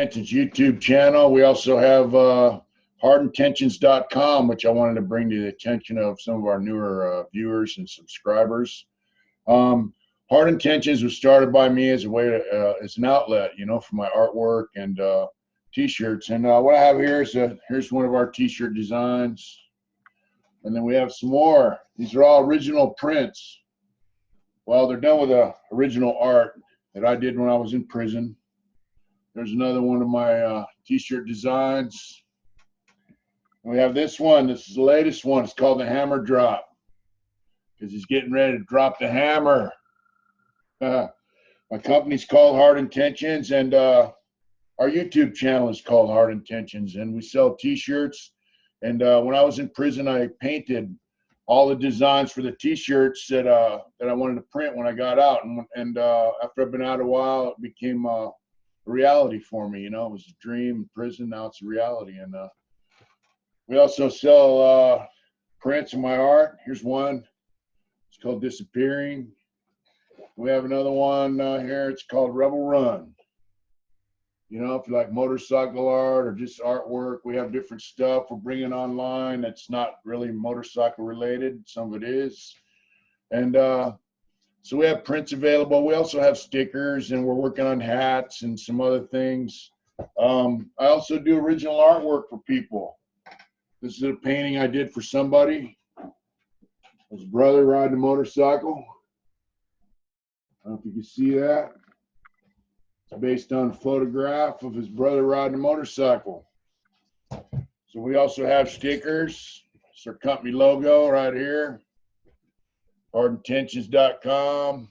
Intentions YouTube channel. We also have hardintentions.com, which I wanted to bring to the attention of some of our newer viewers and subscribers. Hard Intentions was started by me as a way to, as an outlet, you know, for my artwork and t-shirts. And what I have here is here's one of our t-shirt designs. And then we have some more. These are all original prints. Well, they're done with original art that I did when I was in prison. There's another one of my t-shirt designs. And we have this one. This is the latest one. It's called the Hammer Drop, because he's getting ready to drop the hammer. My company's called Hard Intentions, and our YouTube channel is called Hard Intentions, and we sell t-shirts. And when I was in prison, I painted all the designs for the t-shirts that I wanted to print when I got out. And after I've been out a while, it became a reality for me. You know, it was a dream in prison. Now it's a reality. And we also sell prints of my art. Here's one. It's called Disappearing. We have another one here. It's called Rebel Run. You know, if you like motorcycle art or just artwork, we have different stuff we're bringing online that's not really motorcycle related. Some of it is. And so we have prints available. We also have stickers, and we're working on hats and some other things. I also do original artwork for people. This is a painting I did for somebody. His brother riding a motorcycle. I don't know if you can see that. It's based on a photograph of his brother riding a motorcycle. So we also have stickers. It's our company logo right here. Hardintentions.com.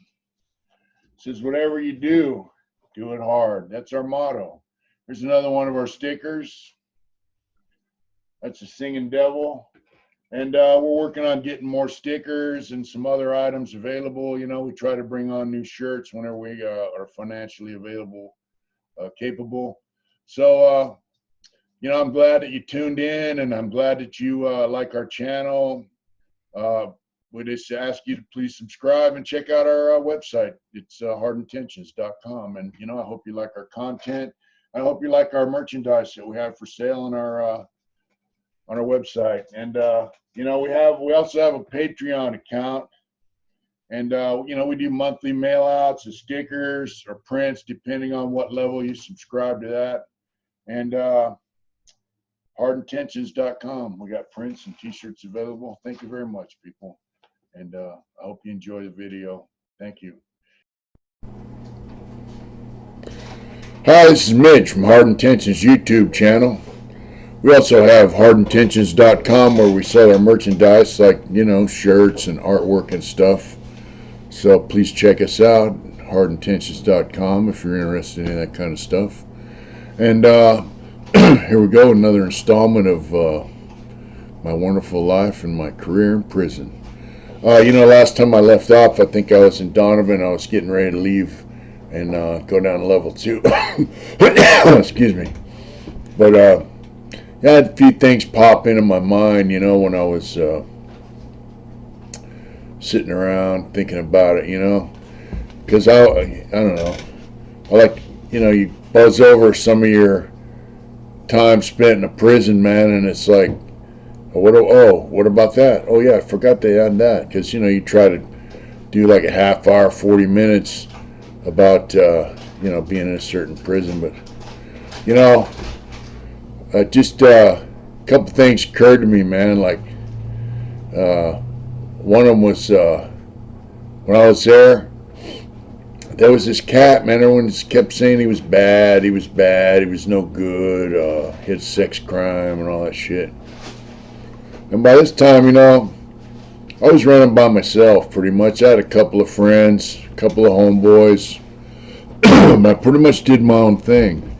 It says, whatever you do it hard. That's our motto. Here's another one of our stickers. That's a singing devil. And we're working on getting more stickers and some other items available. You know, we try to bring on new shirts whenever we are financially available, capable. So, you know, I'm glad that you tuned in, and I'm glad that you like our channel. We just ask you to please subscribe and check out our website. It's hardintentions.com. And, you know, I hope you like our content. I hope you like our merchandise that we have for sale on our website. And you know, we also have a Patreon account, and you know, we do monthly mail outs of stickers or prints depending on what level you subscribe to that. And hardintentions.com, we got prints and t-shirts available. Thank you very much, people, and I hope you enjoy the video. Thank you. Hi, this is Mitch from Hard Intentions YouTube channel. We also have hardintentions.com, where we sell our merchandise, like, you know, shirts and artwork and stuff. So please check us out, hardintentions.com, if you're interested in that kind of stuff. And here we go, another installment of my wonderful life and my career in prison. You know, last time I left off, I think I was in Donovan. I was getting ready to leave and go down to level 2. Excuse me. But I had a few things pop into my mind, you know, when I was sitting around thinking about it, you know, because I don't know, I like, you know, you buzz over some of your time spent in a prison, man, and it's like, what about that? Oh yeah, I forgot they had that, because, you know, you try to do like a half hour, 40 minutes about, you know, being in a certain prison, but, you know, just a couple things occurred to me, man. Like one of them was when I was there was this cat, man. Everyone just kept saying he was bad, he was no good, he had sex crime and all that shit. And by this time, you know, I was running by myself pretty much. I had a couple of friends, a couple of homeboys. I pretty much did my own thing.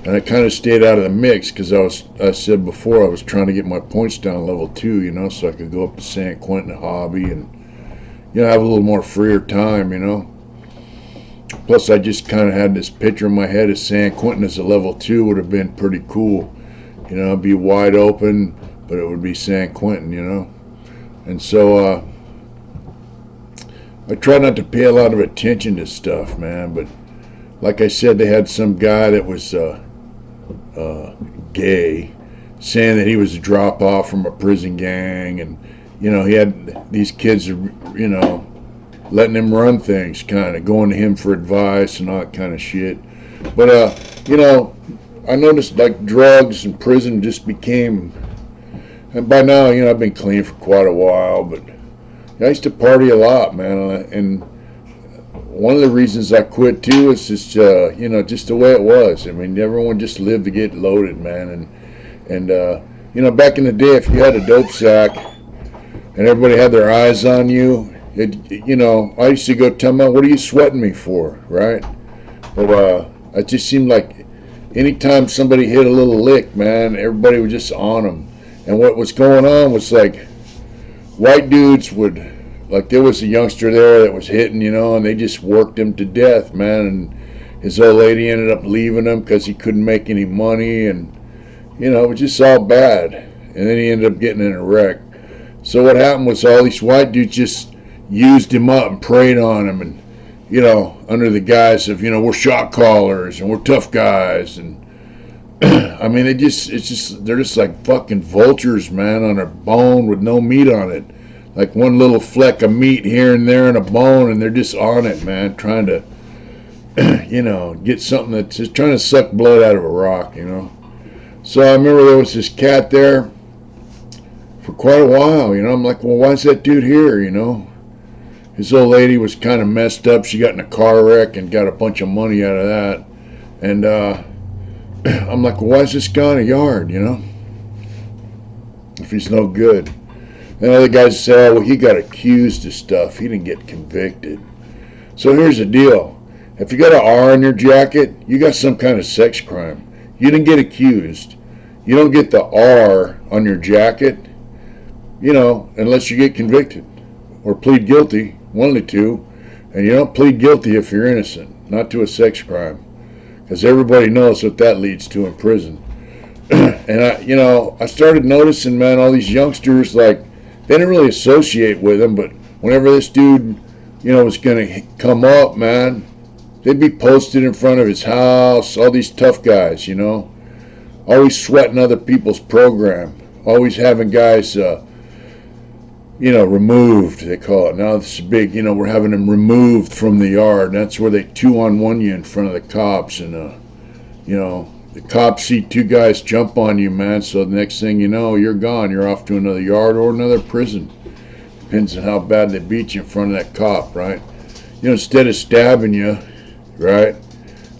And I kind of stayed out of the mix, because I said before, I was trying to get my points down level 2, you know, so I could go up to San Quentin hobby and, you know, have a little more freer time, you know. Plus, I just kind of had this picture in my head of San Quentin as a level 2 would have been pretty cool. You know, it'd be wide open, but it would be San Quentin, you know. And so I try not to pay a lot of attention to stuff, man, but like I said, they had some guy that was gay, saying that he was a drop off from a prison gang, and he had these kids, letting him run things, kind of going to him for advice and all that kind of shit. But I noticed like drugs and prison just became, and by now I've been clean for quite a while, but I used to party a lot, man, and one of the reasons I quit too is just just the way it was. I mean, everyone just lived to get loaded, man, and back in the day, if you had a dope sack and everybody had their eyes on you, I used to go tell them, "What are you sweating me for?" Right? But it just seemed like anytime somebody hit a little lick, man, everybody was just on them. And what was going on was like white dudes would, like there was a youngster there that was hitting, and they just worked him to death, man. And his old lady ended up leaving him because he couldn't make any money, and it was just all bad. And then he ended up getting in a wreck. So what happened was all these white dudes just used him up and preyed on him, and under the guise of we're shot callers and we're tough guys, and I mean they're just like fucking vultures, man, on a bone with no meat on it. Like one little fleck of meat here and there and a bone, and they're just on it, man, trying to, get something that's just trying to suck blood out of a rock, So I remember there was this cat there for quite a while, I'm like, well, why is that dude here, His old lady was kind of messed up. She got in a car wreck and got a bunch of money out of that. And I'm like, well, why is this guy in a yard, if he's no good? And other guys say, oh, well, he got accused of stuff. He didn't get convicted. So here's the deal. If you got an R on your jacket, you got some kind of sex crime. You didn't get accused. You don't get the R on your jacket, unless you get convicted or plead guilty, one of the two. And you don't plead guilty if you're innocent, not to a sex crime, because everybody knows what that leads to in prison. And I started noticing, man, all these youngsters, like, they didn't really associate with him, but whenever this dude, was going to come up, man, they'd be posted in front of his house, all these tough guys, always sweating other people's program, always having guys, removed, they call it. Now this is big, we're having them removed from the yard. And that's where they 2-on-1 you in front of the cops, and, the cops see two guys jump on you, man, so the next thing you know, you're gone. You're off to another yard or another prison. Depends on how bad they beat you in front of that cop, right? Instead of stabbing you, right,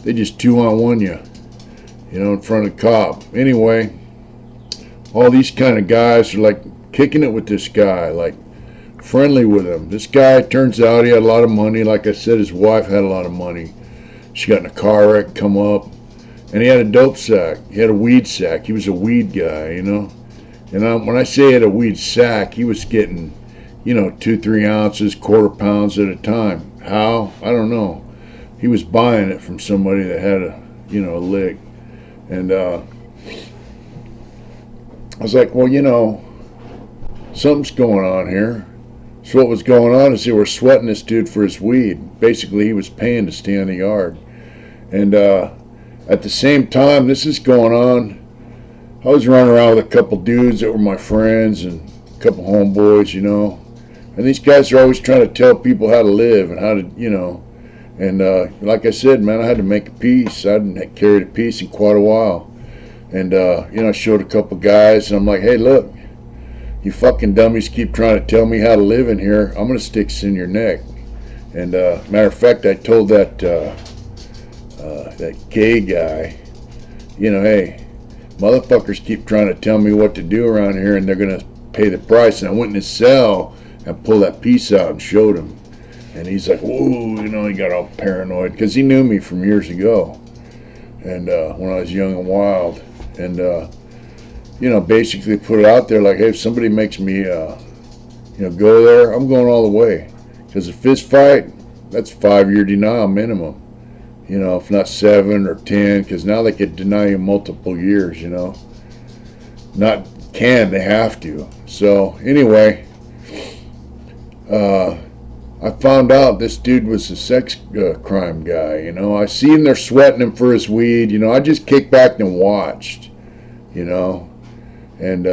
they just 2-on-1 you, in front of the cop. Anyway, all these kind of guys are like kicking it with this guy, like friendly with him. This guy, turns out he had a lot of money. Like I said, his wife had a lot of money. She got in a car wreck, come up. And he had a dope sack. He had a weed sack. He was a weed guy, And when I say he had a weed sack, he was getting, 2-3 ounces, quarter pounds at a time. How? I don't know. He was buying it from somebody that had a lick. And I was like, well, something's going on here. So what was going on is they were sweating this dude for his weed. Basically, he was paying to stay in the yard. And at the same time this is going on, I was running around with a couple dudes that were my friends and a couple homeboys, and these guys are always trying to tell people how to live and how to, and like I said, man, I had to make a piece. I hadn't carried a piece in quite a while. And, I showed a couple guys, and I'm like, hey, look, you fucking dummies keep trying to tell me how to live in here. I'm going to stick this in your neck. And, matter of fact, I told that gay guy, hey, motherfuckers keep trying to tell me what to do around here, and they're going to pay the price. And I went in his cell and pulled that piece out and showed him. And he's like, whoa, he got all paranoid, because he knew me from years ago. And when I was young and wild. And, basically put it out there like, hey, if somebody makes me, go there, I'm going all the way. Because a fist fight, that's 5-year denial minimum. If not 7 or 10, because now they could deny you multiple years, Not can, they have to. So, anyway, I found out this dude was a sex crime guy. You know, I seen they're sweating him for his weed. You know, I just kicked back and watched. You know, and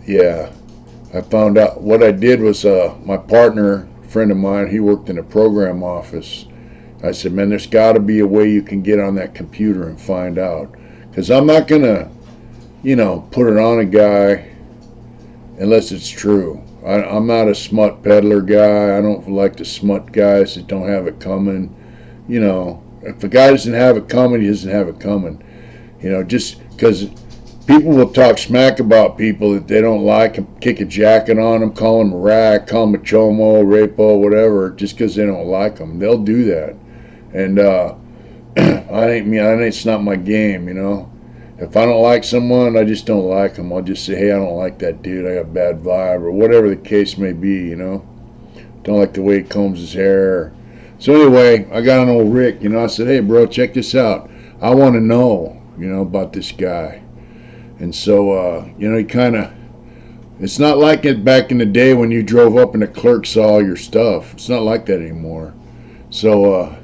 yeah, I found out what I did was my partner, friend of mine, he worked in a program office. I said, man, there's got to be a way you can get on that computer and find out, because I'm not gonna, you know, put it on a guy unless it's true. I'm not a smut peddler guy. I don't like to smut guys that don't have it coming. You know, if a guy doesn't have it coming, he doesn't have it coming. You know, just because people will talk smack about people that they don't like and kick a jacket on them, call them a rack, call them a chomo, rapo, whatever, just because they don't like them. They'll do that. And it's not my game, you know. If I don't like someone, I just don't like them. I'll just say, hey, I don't like that dude. I got a bad vibe, or whatever the case may be, you know. Don't like the way he combs his hair. So anyway, I got on old Rick, you know. I said, hey, bro, check this out. I want to know, you know, about this guy. And so, you know, he kind of, it's not like it back in the day when you drove up and the clerk saw all your stuff. It's not like that anymore. So,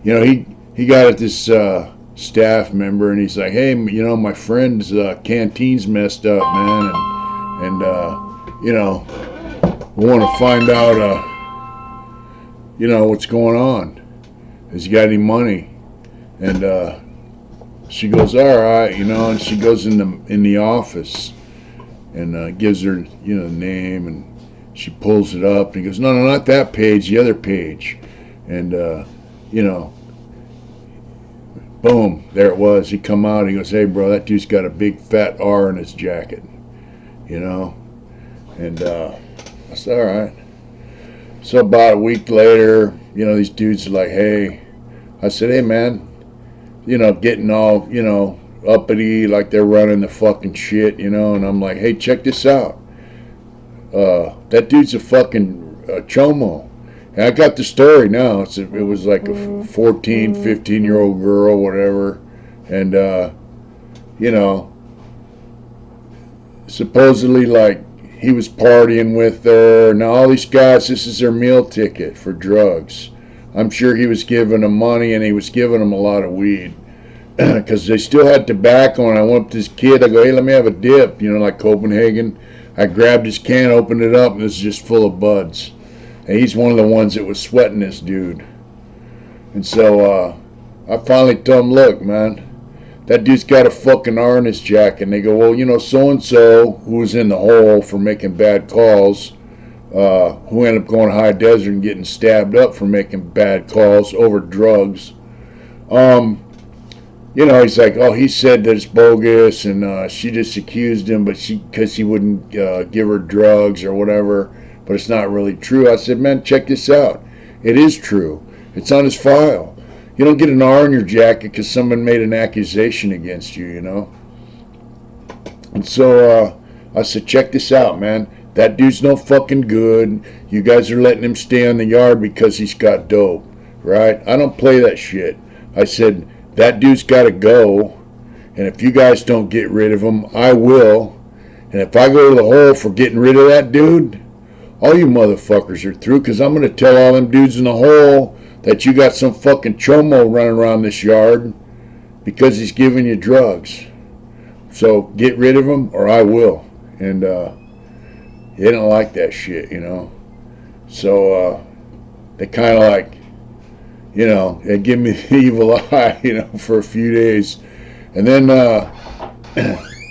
you know, he got at this staff member, and he's like, hey, you know, my friend's canteen's messed up, man, and you know, we want to find out, you know, what's going on. Has he got any money? And she goes, all right, you know, and she goes in the office and gives her, you know, the name, and she pulls it up, and he goes, no, not that page, the other page, and you know. Boom, there it was. He come out, he goes, hey, bro, that dude's got a big fat R in his jacket, you know? And I said, all right. So about a week later, you know, these dudes are like, hey, I said, hey, man, you know, getting all, you know, uppity, like they're running the fucking shit, you know? And I'm like, hey, check this out. That dude's a fucking chomo. And I got the story now. It was like a 14, 15-year-old girl, whatever. And, you know, supposedly, like, he was partying with her. Now, all these guys, this is their meal ticket for drugs. I'm sure he was giving them money, and he was giving them a lot of weed. Because they still had tobacco, and I went up to this kid. I go, hey, let me have a dip, you know, like Copenhagen. I grabbed his can, opened it up, and it's just full of buds. And he's one of the ones that was sweating this dude. And so I finally told him, look, man, that dude's got a fucking R in his jacket. And they go, well, you know, so-and-so, who was in the hole for making bad calls, who ended up going to high desert and getting stabbed up for making bad calls over drugs. You know, he's like, oh, he said that it's bogus, and she just accused him, but because he wouldn't give her drugs or whatever. But it's not really true. I said, man, check this out. It is true. It's on his file. You don't get an R in your jacket because someone made an accusation against you, you know. And so I said, check this out, man. That dude's no fucking good. You guys are letting him stay on the yard because he's got dope, right? I don't play that shit. I said, that dude's got to go. And if you guys don't get rid of him, I will. And if I go to the hole for getting rid of that dude, all you motherfuckers are through, because I'm going to tell all them dudes in the hole that you got some fucking chomo running around this yard because he's giving you drugs. So get rid of him or I will. And he didn't like that shit, you know. So they kind of like, you know, they give me the evil eye, you know, for a few days. And then,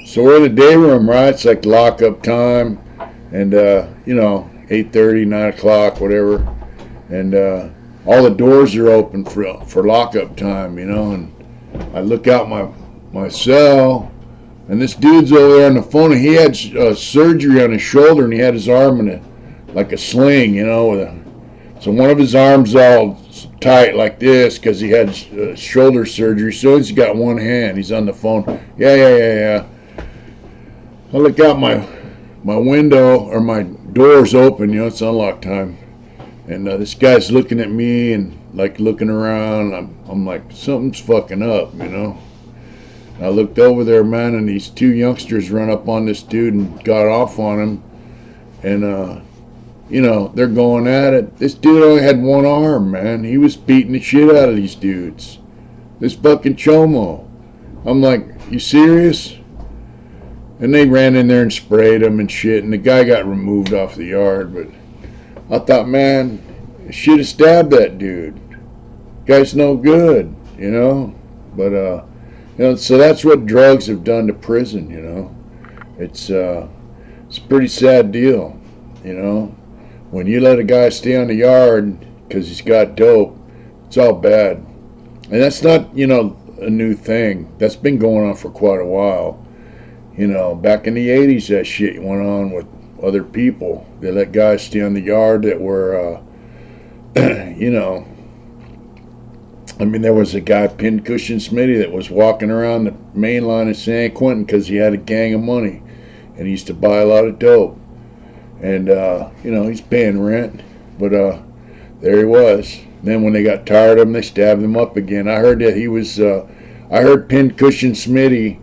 so we're in the day room, right? It's like lockup time. And, you know, 8:30, 9 o'clock, whatever, and all the doors are open for lockup time, you know. And I look out my cell, and this dude's over there on the phone, and he had surgery on his shoulder, and he had his arm in like a sling, you know. So one of his arms all tight like this because he had shoulder surgery. So he's got one hand. He's on the phone. Yeah. I look out my window, or my door's open, you know, it's unlock time. And this guy's looking at me and like looking around. I'm like, something's fucking up, you know. I looked over there, man, and these two youngsters run up on this dude and got off on him. And they're going at it. This dude only had one arm, man. He was beating the shit out of these dudes. This fucking chomo. I'm like, you serious? And they ran in there and sprayed him and shit, and the guy got removed off the yard. But I thought, man, I should have stabbed that dude. Guy's no good, But so that's what drugs have done to prison, It's a pretty sad deal, When you let a guy stay on the yard because he's got dope, it's all bad. And that's not, a new thing. That's been going on for quite a while. Back in the 80s, that shit went on with other people. They let guys stay on the yard that were, there was a guy, Pincushion Smitty, that was walking around the main line of San Quentin because he had a gang of money. And he used to buy a lot of dope. And, he's paying rent. But there he was. Then when they got tired of him, they stabbed him up again. I heard that he was, I heard Pincushion Smitty,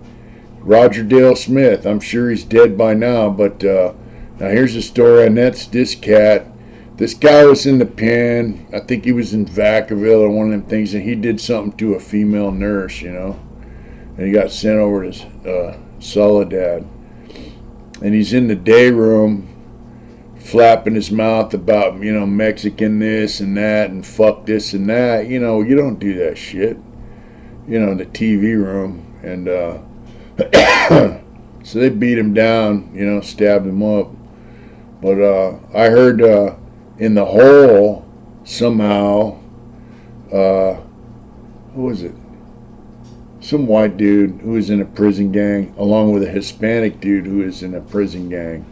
Roger Dale Smith. I'm sure he's dead by now. But now here's the story. And that's this cat. This guy was in the pen. I think he was in Vacaville or one of them things. And he did something to a female nurse, And he got sent over to Soledad. And he's in the day room flapping his mouth about, Mexican this and that and fuck this and that. You don't do that shit. In the TV room. And so they beat him down, stabbed him up. But I heard in the hole somehow, who was it? Some white dude who was in a prison gang along with a Hispanic dude who was in a prison gang.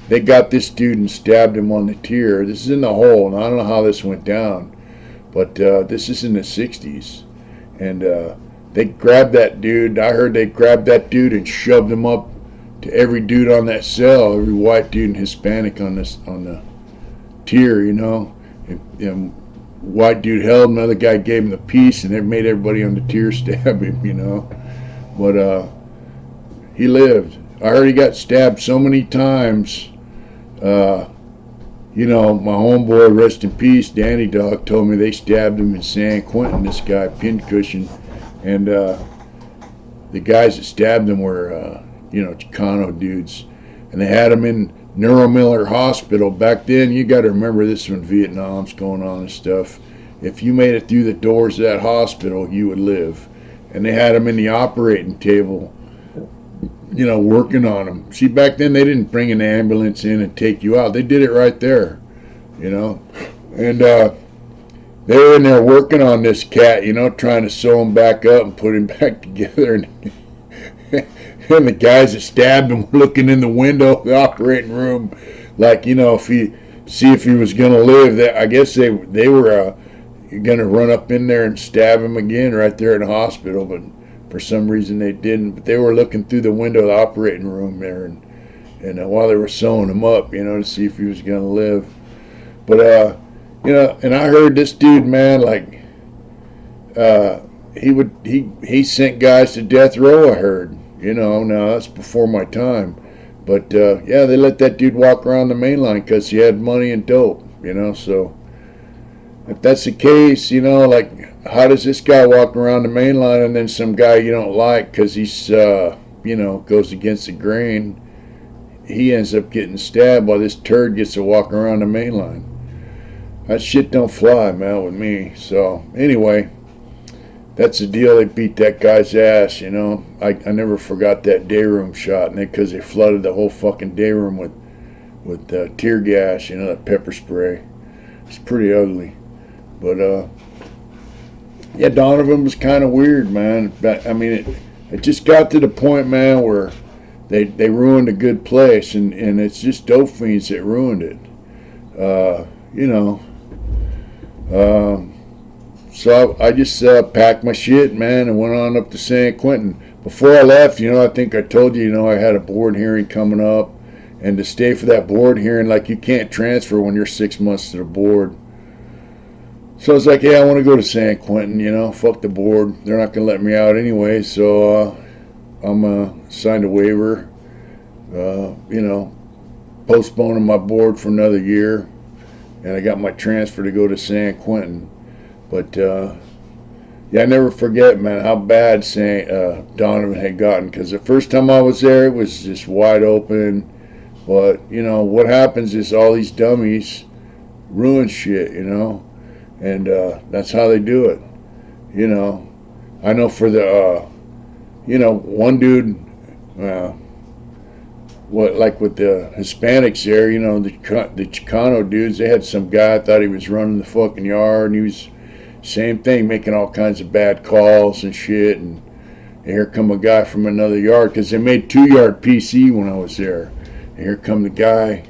They got this dude and stabbed him on the tier. This is in the hole, and I don't know how this went down, but this is in the 60s. And they grabbed that dude. I heard they grabbed that dude and shoved him up to every dude on that cell, every white dude and Hispanic on the tier, And white dude held him, another guy gave him the piece, and it made everybody on the tier stab him, But he lived. I heard he got stabbed so many times. My homeboy, rest in peace, Danny Dog, told me they stabbed him in San Quentin, this guy, Pincushion. And the guys that stabbed him were, Chicano dudes. And they had him in Neuromiller Hospital. Back then, you got to remember this when Vietnam's going on and stuff. If you made it through the doors of that hospital, you would live. And they had him in the operating table, working on him. See, back then they didn't bring an ambulance in and take you out. They did it right there, And they were in there working on this cat, trying to sew him back up and put him back together. And the guys that stabbed him were looking in the window of the operating room, like, if he was going to live. I guess they were going to run up in there and stab him again right there in the hospital, but for some reason they didn't. But they were looking through the window of the operating room there, and while they were sewing him up, to see if he was going to live. But and I heard this dude, man, like he sent guys to death row. I heard, now that's before my time, but they let that dude walk around the main line because he had money and dope, So if that's the case, like, how does this guy walk around the main line and then some guy you don't like because he's goes against the grain, he ends up getting stabbed while this turd gets to walk around the main line? That shit don't fly, man, with me. So anyway, that's the deal. They beat that guy's ass, I never forgot that day room shot, and because they flooded the whole fucking day room with tear gas, that pepper spray. It's pretty ugly. But Donovan was kind of weird, man. But, it just got to the point, man, where they ruined a good place, and it's just dope fiends that ruined it. So I just packed my shit, man, and went on up to San Quentin. Before I left, I think I told you, I had a board hearing coming up, and to stay for that board hearing, like, you can't transfer when you're 6 months to the board. So I was like, I want to go to San Quentin, fuck the board. They're not going to let me out anyway, so I'm signed a waiver, postponing my board for another year, and I got my transfer to go to San Quentin. But yeah, I never forget, man, how bad Donovan had gotten. Because the first time I was there, it was just wide open. But you know what happens is all these dummies ruin shit, you know, and that's how they do it. You know, I know for the you know, one dude, like with the Hispanics there, you know, the Chicano dudes, they had some guy thought he was running the fucking yard, and he was same thing, making all kinds of bad calls and shit. And here come a guy from another yard, because they made 2-yard PC when I was there. And here come the guy,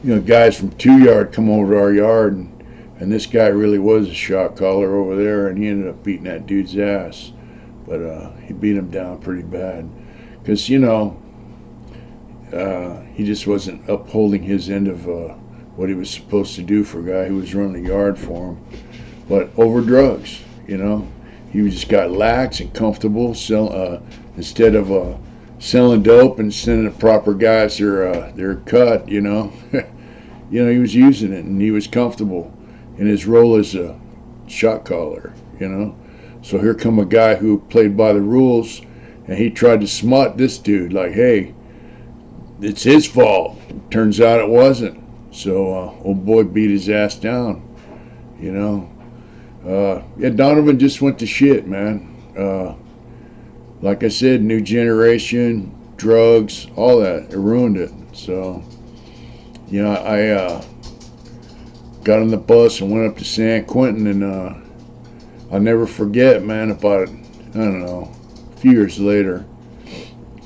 you know, guys from 2-yard come over to our yard, and this guy really was a shot caller over there, and he ended up beating that dude's ass. But he beat him down pretty bad, because, you know, he just wasn't upholding his end of what he was supposed to do for a guy who was running the yard for him. But over drugs, you know, he just got lax and comfortable. Instead of selling dope and sending the proper guys their cut, you know, you know, he was using it, and he was comfortable in his role as a shot caller, you know. So here come a guy who played by the rules, and he tried to smut this dude like, hey, it's his fault. Turns out it wasn't. So old boy beat his ass down, you know. Yeah, Donovan just went to shit, man. Like I said, new generation, drugs, all that. It ruined it. So, you know, I got on the bus and went up to San Quentin, and I'll never forget, man, about, I don't know, a few years later,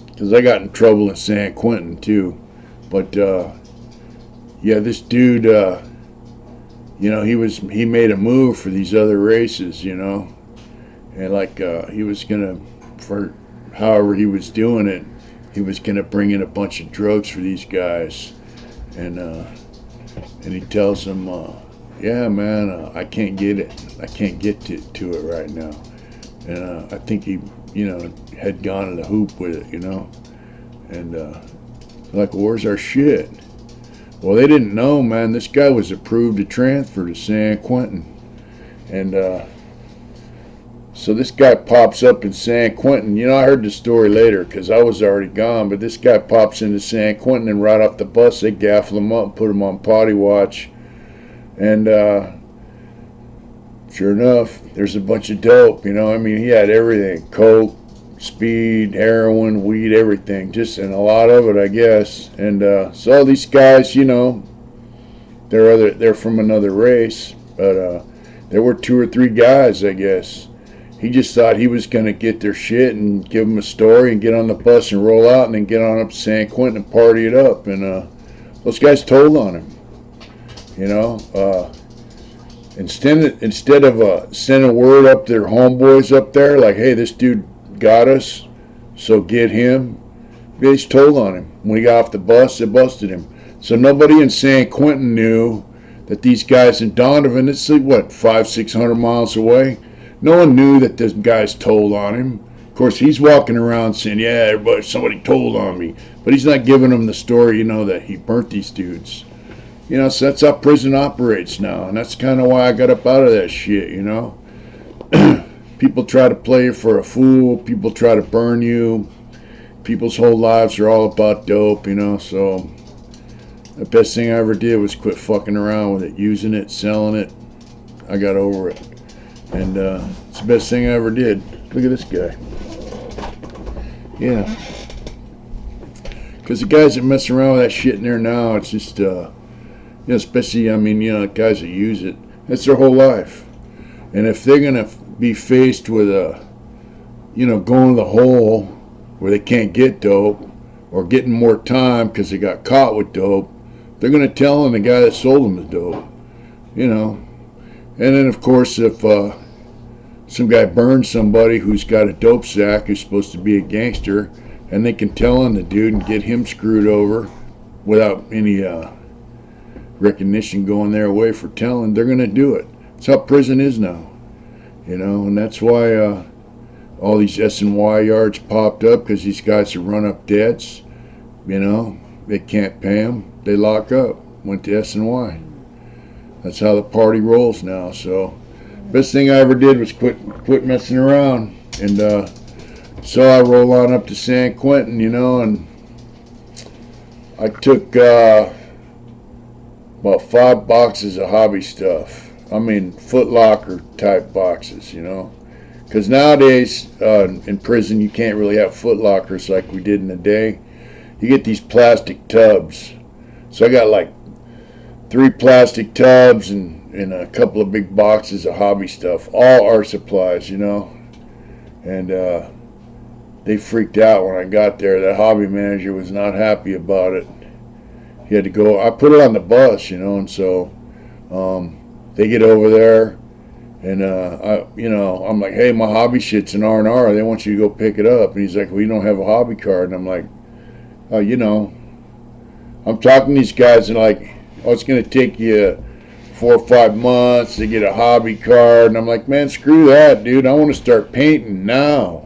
because I got in trouble in San Quentin too. But yeah, this dude, you know, he made a move for these other races, you know, and like he was gonna, for however he was doing it, he was gonna bring in a bunch of drugs for these guys, and he tells them, yeah, man, I can't get it. I can't get to it right now. And I think he, you know, had gone to the hoop with it, you know. And like, where's our shit? Well, they didn't know, man. This guy was approved to transfer to San Quentin. And so this guy pops up in San Quentin. You know, I heard the story later because I was already gone. But this guy pops into San Quentin, and right off the bus, they gaffle him up and put him on potty watch. And sure enough, there's a bunch of dope, you know. I mean, he had everything: coke, speed, heroin, weed, everything, just, and a lot of it, I guess. And so all these guys, you know, they're from another race, but there were 2 or 3 guys, I guess. He just thought he was gonna get their shit and give them a story and get on the bus and roll out, and then get on up to San Quentin and party it up. And those guys told on him. You know, instead of sending word up to their homeboys up there, like, hey, this dude got us, so get him, they just told on him. When he got off the bus, they busted him. So nobody in San Quentin knew that these guys in Donovan, it's like, what, 500-600 miles away? No one knew that this guy's told on him. Of course, he's walking around saying, yeah, everybody, somebody told on me. But he's not giving them the story, you know, that he burnt these dudes. You know, so that's how prison operates now, and that's kind of why I got up out of that shit, you know. People try to play you for a fool. People try to burn you. People's whole lives are all about dope, you know. So the best thing I ever did was quit fucking around with it, using it, selling it. I got over it, and it's the best thing I ever did. Look at this guy. Yeah, because the guys that mess around with that shit in there now, it's just you know, especially, I mean, you know, guys that use it, that's their whole life. And if they're going to be faced with you know, going to the hole where they can't get dope, or getting more time because they got caught with dope, they're going to tell on the guy that sold them the dope, you know. And then, of course, if some guy burns somebody who's got a dope sack, who's supposed to be a gangster, and they can tell on the dude and get him screwed over without any recognition going their way for telling, they're going to do it. That's how prison is now, you know. And that's why all these S&Y yards popped up, because these guys have run up debts, you know. they can't pay them, they lock up. Went to S&Y. That's how the party rolls now. So best thing I ever did was quit messing around. And so I roll on up to San Quentin, you know, and I took about 5 boxes of hobby stuff. I mean, Foot Locker type boxes, you know. Because nowadays in prison you can't really have Foot Lockers like we did in the day. You get these plastic tubs. So I got like 3 plastic tubs and a couple of big boxes of hobby stuff. All art supplies, you know. And they freaked out when I got there. That hobby manager was not happy about it. He had to go. I put it on the bus, you know, and so they get over there, and I'm like, hey, my hobby shit's an R&R. They want you to go pick it up. And he's like, well, you don't have a hobby card. And I'm like, oh, you know, I'm talking to these guys and like, oh, it's gonna take you 4 or 5 months to get a hobby card. And I'm like, man, screw that, dude. I want to start painting now.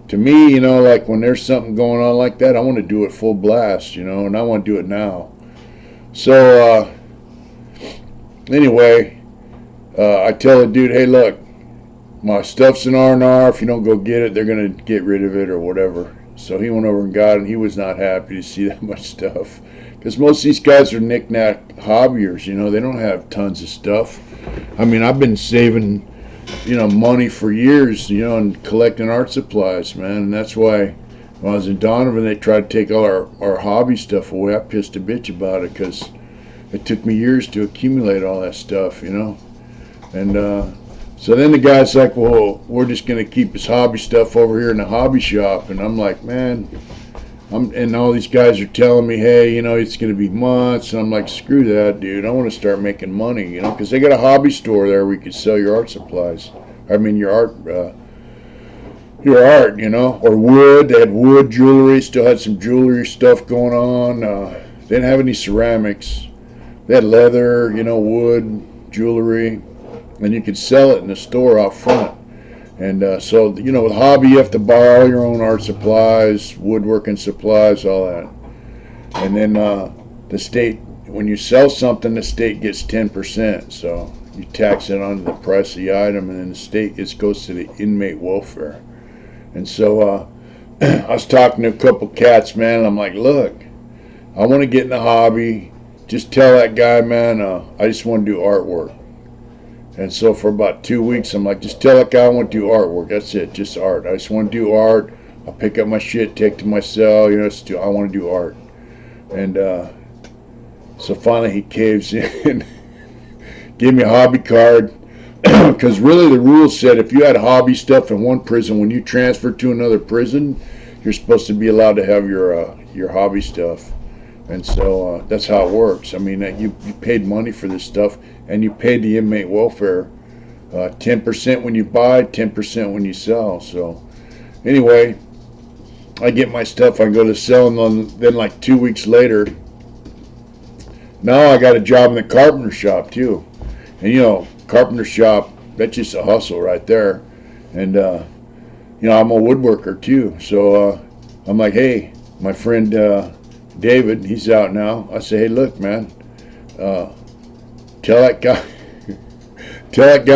To me, you know, like when there's something going on like that, I want to do it full blast, you know, and I want to do it now. So anyway, I tell the dude, hey, look, my stuff's an R&R. If you don't go get it, they're going to get rid of it or whatever. So he went over and got it, and he was not happy to see that much stuff. Because most of these guys are knick-knack hobbyers, you know. They don't have tons of stuff. I mean, I've been saving, you know, money for years, you know, and collecting art supplies, man. And that's why when I was in Donovan, they tried to take all our hobby stuff away. I pissed a bitch about it because it took me years to accumulate all that stuff, you know. And so then the guy's like, well, we're just going to keep his hobby stuff over here in the hobby shop. And I'm like, man, and all these guys are telling me, hey, you know, it's going to be months. And I'm like, screw that, dude. I want to start making money, you know, because they got a hobby store there where you can sell your art supplies. I mean, your art, you know, or wood. They had wood jewelry, still had some jewelry stuff going on. They didn't have any ceramics. They had leather, you know, wood, jewelry, and you could sell it in the store out front. And so, you know, with hobby, you have to buy all your own art supplies, woodworking supplies, all that. And then the state, when you sell something, the state gets 10%. So you tax it on the price of the item, and then the state goes to the inmate welfare. And so I was talking to a couple cats, man, and I'm like, look, I want to get in the hobby. Just tell that guy, man, I just want to do artwork. And so for about 2 weeks, I'm like, just tell that guy I want to do artwork. That's it, just art. I just want to do art. I'll pick up my shit, take to my cell, you know, I want to do art. And so finally he caves in, gave me a hobby card. Because really the rules said if you had hobby stuff in one prison, when you transfer to another prison, you're supposed to be allowed to have your hobby stuff. And so that's how it works. I mean, you paid money for this stuff, and you paid the inmate welfare 10% when you buy, 10% when you sell. So anyway, I get my stuff, I go to sell, and then like 2 weeks later, now I got a job in the carpenter shop too. And you know, carpenter shop, that's just a hustle right there. And you know, I'm a woodworker too. So I'm like, hey, my friend David, he's out now. I say, hey, look, man, tell that guy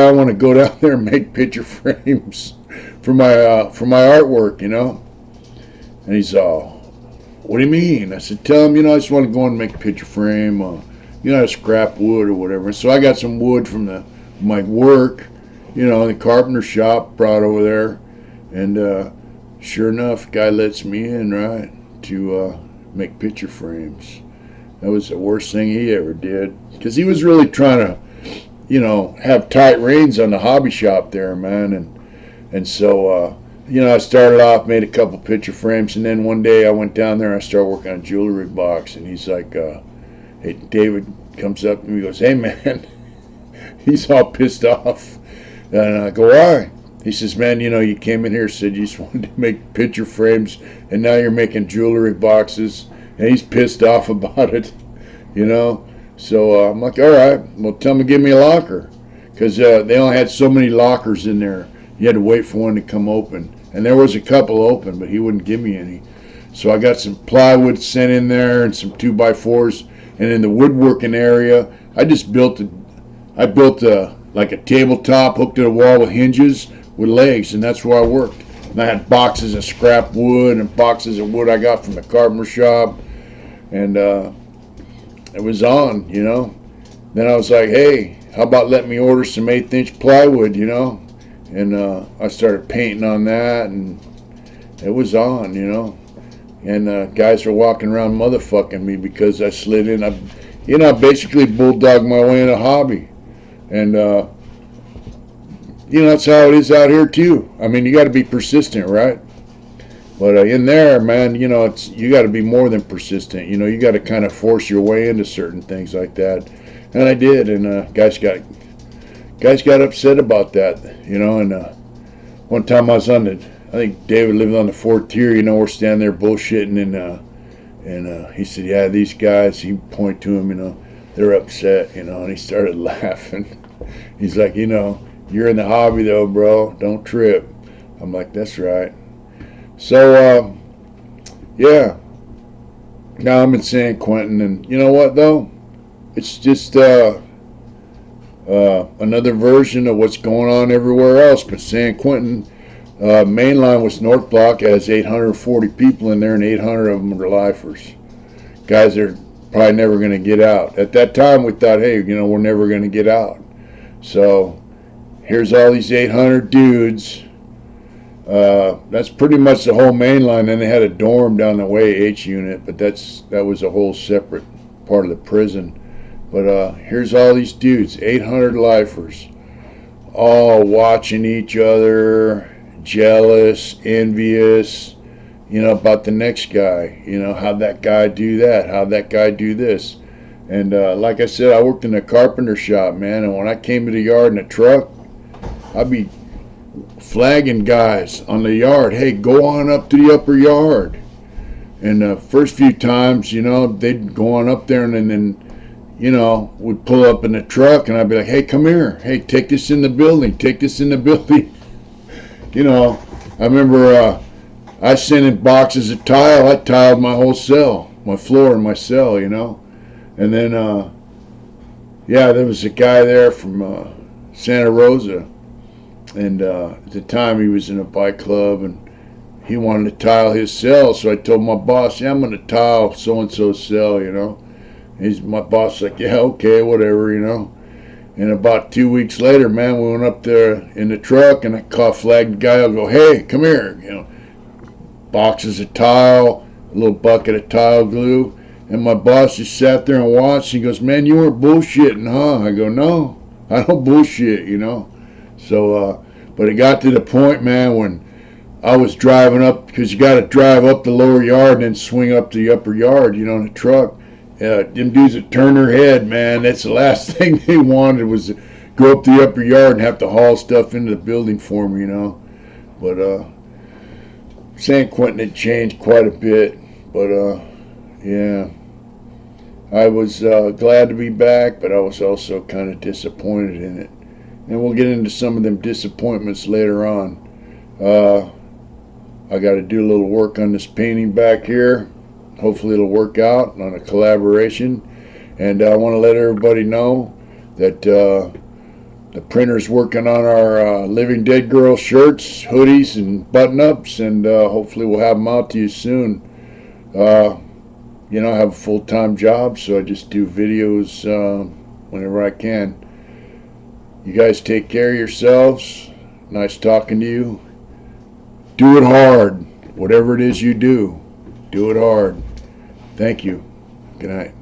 I want to go down there and make picture frames for my artwork, you know. And he's what do you mean? I said, tell him, you know, I just want to go and make a picture frame, you know, scrap wood or whatever. So I got some wood from my work, you know, the carpenter shop, brought over there, and sure enough, guy lets me in, right, to make picture frames. That was the worst thing he ever did, because he was really trying to, you know, have tight reins on the hobby shop there, man. And so you know, I started off, made a couple picture frames, and then one day I went down there and I started working on a jewelry box, and he's like, hey, David comes up and he goes, hey, man. He's all pissed off, and I go, why? He says, man, you know, you came in here, said you just wanted to make picture frames, and now you're making jewelry boxes, and he's pissed off about it, you know. So I'm like, all right, well, tell him to give me a locker, because they only had so many lockers in there. You had to wait for one to come open, and there was a couple open, but he wouldn't give me any. So I got some plywood sent in there and some 2x4s. And in the woodworking area, I just built like a tabletop hooked to the wall with hinges with legs, and that's where I worked. And I had boxes of scrap wood and boxes of wood I got from the carpenter shop, and it was on, you know. Then I was like, hey, how about letting me order some 1/8" plywood, you know? And I started painting on that, and it was on, you know. And guys are walking around motherfucking me because I slid in. I basically bulldogged my way in a hobby. And, that's how it is out here, too. I mean, you got to be persistent, right? But in there, man, you got to be more than persistent. You got to kind of force your way into certain things like that. And I did, and guys got upset about that, And one time I was I think David lived on the 4th tier. We're standing there bullshitting, and he said, "Yeah, these guys." He pointed to them, they're upset, and he started laughing. He's like, "You're in the hobby though, bro. Don't trip." I'm like, "That's right." So, yeah. Now I'm in San Quentin, and you know what though? It's just another version of what's going on everywhere else. But San Quentin, main line was North Block, has 840 people in there, and 800 of them are lifers. Guys are probably never going to get out. At that time, we thought, hey, we're never going to get out. So here's all these 800 dudes. That's pretty much the whole main line. Then they had a dorm down the way, H unit, but that was a whole separate part of the prison. But here's all these dudes, 800 lifers, all watching each other, jealous, envious, about the next guy. How'd that guy do that? How'd that guy do this? And like I said, I worked in a carpenter shop, man, and when I came to the yard in a truck, I'd be flagging guys on the yard, hey, go on up to the upper yard. And the first few times, they'd go on up there, and then we'd pull up in the truck, and I'd be like, hey, come here. Hey, take this in the building. Take this in the building. I remember I sent in boxes of tile. I tiled my whole cell, my floor in my cell, And then, there was a guy there from Santa Rosa. And at the time, he was in a bike club, and he wanted to tile his cell. So I told my boss, yeah, I'm going to tile so-and-so's cell, My boss was like, yeah, okay, whatever, And about 2 weeks later, man, we went up there in the truck, and I flagged the guy. I'll go, hey, come here, boxes of tile, a little bucket of tile glue. And my boss just sat there and watched. He goes, man, you weren't bullshitting, huh? I go, no, I don't bullshit, So, but it got to the point, man, when I was driving up, because you got to drive up the lower yard and then swing up to the upper yard, in the truck. Them dudes that turn their head, man, that's the last thing they wanted was to go up the upper yard and have to haul stuff into the building for me, But San Quentin had changed quite a bit, but yeah. I was glad to be back, but I was also kind of disappointed in it. And we'll get into some of them disappointments later on. I got to do a little work on this painting back here. Hopefully it'll work out on a collaboration. And I want to let everybody know that the printer's working on our Living Dead Girl shirts, hoodies, and button-ups, and hopefully we'll have them out to you soon. I have a full-time job, so I just do videos whenever I can. You guys take care of yourselves. Nice talking to you. Do it hard. Whatever it is you do, do it hard. Thank you. Good night.